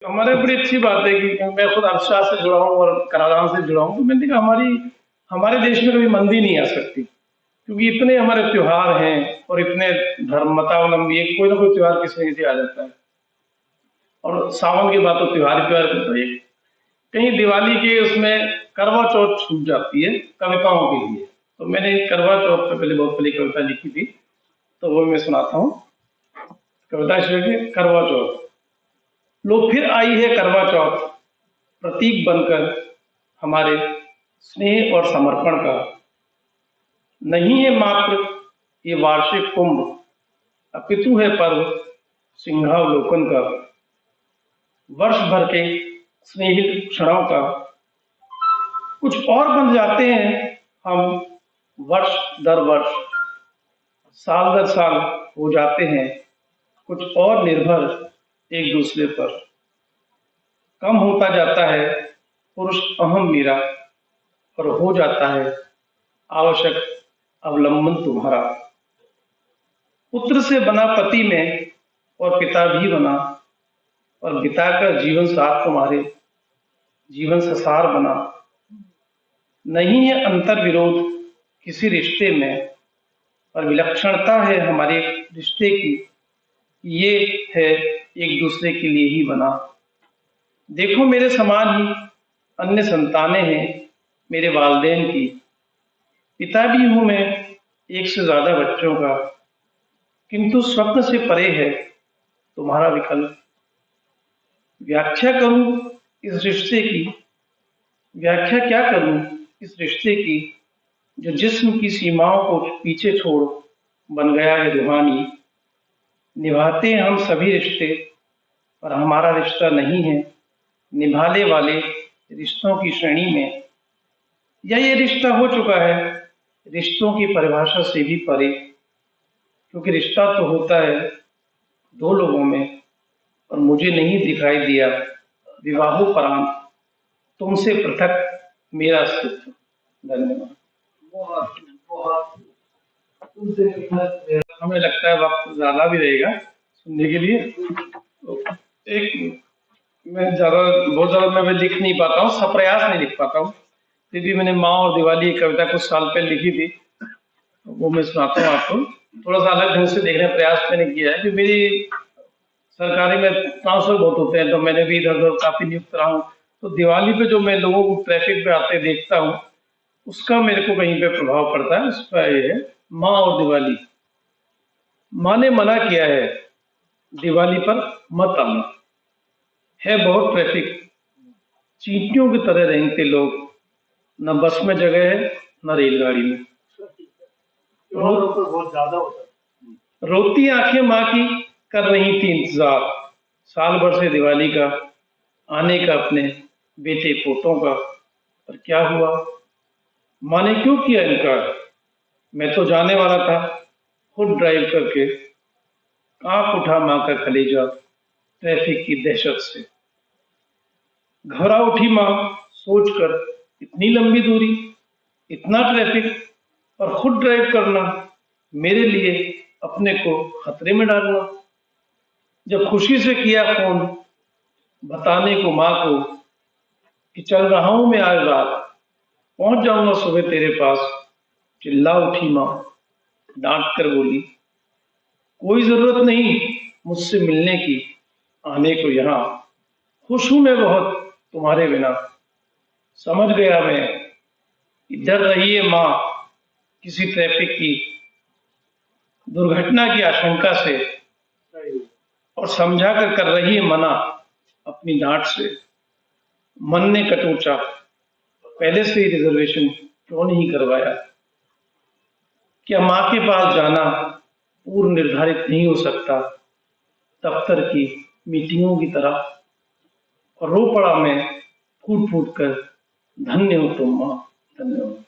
हमारे बड़ी अच्छी बात है कि मैं खुद अरशा से जुड़ा हूँ और कराधान से जुड़ा हूँ, तो मैंने देखा हमारे देश में कभी मंदी नहीं आ सकती, क्योंकि इतने हमारे त्योहार हैं और इतने धर्म मतावलंबी है, कोई ना कोई त्योहार किसी से आ जाता है। और सावन की बात तो त्योहार करता है। कहीं दिवाली के उसमें करवा चौथ छूट जाती है कविताओं के लिए, तो मैंने करवा चौथ से पहले बहुत पहले कविता लिखी थी, तो वो मैं सुनाता हूँ। कविता शुरू की, करवा चौथ। लो फिर आई है करवा चौथ, प्रतीक बनकर हमारे स्नेह और समर्पण का। नहीं है मात्र ये वार्षिक कुंभ, अपितु है पर्व सिंहावलोकन का। वर्ष भर के स्नेहित क्षणों का कुछ और बन जाते हैं हम, वर्ष दर वर्ष, साल दर साल हो जाते हैं कुछ और निर्भर एक दूसरे पर। कम होता जाता है पुरुष अहम मेरा, और हो जाता है आवश्यक अवलंबन तुम्हारा। पुत्र से बना पति में और पिता भी बना, और बिताकर जीवन साथ तुम्हारे जीवन संसार बना। नहीं है अंतर विरोध किसी रिश्ते में, और विलक्षणता है हमारे रिश्ते की, ये है एक दूसरे के लिए ही बना। देखो मेरे समान ही अन्य संतानें हैं मेरे वालिदैन की, पिता भी हूं मैं एक से ज्यादा बच्चों का, किंतु स्वप्न से परे है तुम्हारा विकल्प। व्याख्या करूं इस रिश्ते की, व्याख्या क्या करूं इस रिश्ते की, जो जिस्म की सीमाओं को पीछे छोड़ बन गया है रूहानी। निभाते हैं हम सभी रिश्ते, पर हमारा रिश्ता नहीं है निभाने वाले रिश्तों की श्रेणी में, या ये रिश्ता हो चुका है रिश्तों की परिभाषा से भी परे। क्योंकि रिश्ता तो होता है दो लोगों में, और मुझे नहीं दिखाई दिया विवाहोपरांत तुमसे पृथक मेरा अस्तित्व। धन्यवाद। हमें लगता है वक्त ज्यादा भी रहेगा सुनने के लिए, तो एक मैं बहुत ज्यादा मैं लिख नहीं पाता हूँ, सप्रयास नहीं लिख पाता हूँ, फिर भी मैंने माँ और दिवाली कविता कुछ साल पहले लिखी थी, वो मैं सुनाता हूँ आपको। थोड़ा सा अलग ढंग से देखने का प्रयास मैंने किया है कि मेरी सरकारी में ट्रांसफर बहुत होते हैं, तो मैंने भी इधर उधर काफी नियुक्त रहा हूँ, तो दिवाली पे जो मैं लोगों को ट्रैफिक पे आते देखता हूँ, उसका मेरे को कहीं पे प्रभाव पड़ता है। उसका ये है, माँ और दिवाली। माँ ने मना किया है दिवाली पर मत आना, है बहुत ट्रैफिक, चींटियों की तरह रेंगते लोग, न बस में जगह है न रेलगाड़ी में। बहुत ज्यादा होता है। रोती आंखें माँ की कर रही थी इंतजार, साल भर से दिवाली का आने का अपने बेटे पोतों का, पर क्या हुआ माँ ने क्यों किया इनकार। मैं तो जाने वाला था खुद ड्राइव करके, कांप उठा माँ का कलेजा ट्रैफिक की दहशत से। घबरा उठी माँ सोचकर, इतनी लंबी दूरी, इतना ट्रैफिक, और खुद ड्राइव करना, मेरे लिए अपने को खतरे में डालना। जब खुशी से किया फोन बताने को माँ को कि चल रहा हूं मैं आज रात, पहुंच जाऊंगा सुबह तेरे पास, चिल्ला उठी माँ, डांट कर बोली, कोई जरूरत नहीं मुझसे मिलने की, आने को यहाँ खुश हूं मैं बहुत तुम्हारे बिना। समझ गया मैं कि डर रही है माँ किसी ट्रैफिक की दुर्घटना की आशंका से, और समझा कर रही है मना अपनी डांट से। मन ने कटोचा, पहले से ही रिजर्वेशन क्यों नहीं करवाया। क्या माँ के पास जाना पूर्व निर्धारित नहीं हो सकता दफ्तर की मीटिंगों की तरह। और रो पड़ा मैं फूट फूट कर, धन्य हो तुम माँ, धन्यवाद।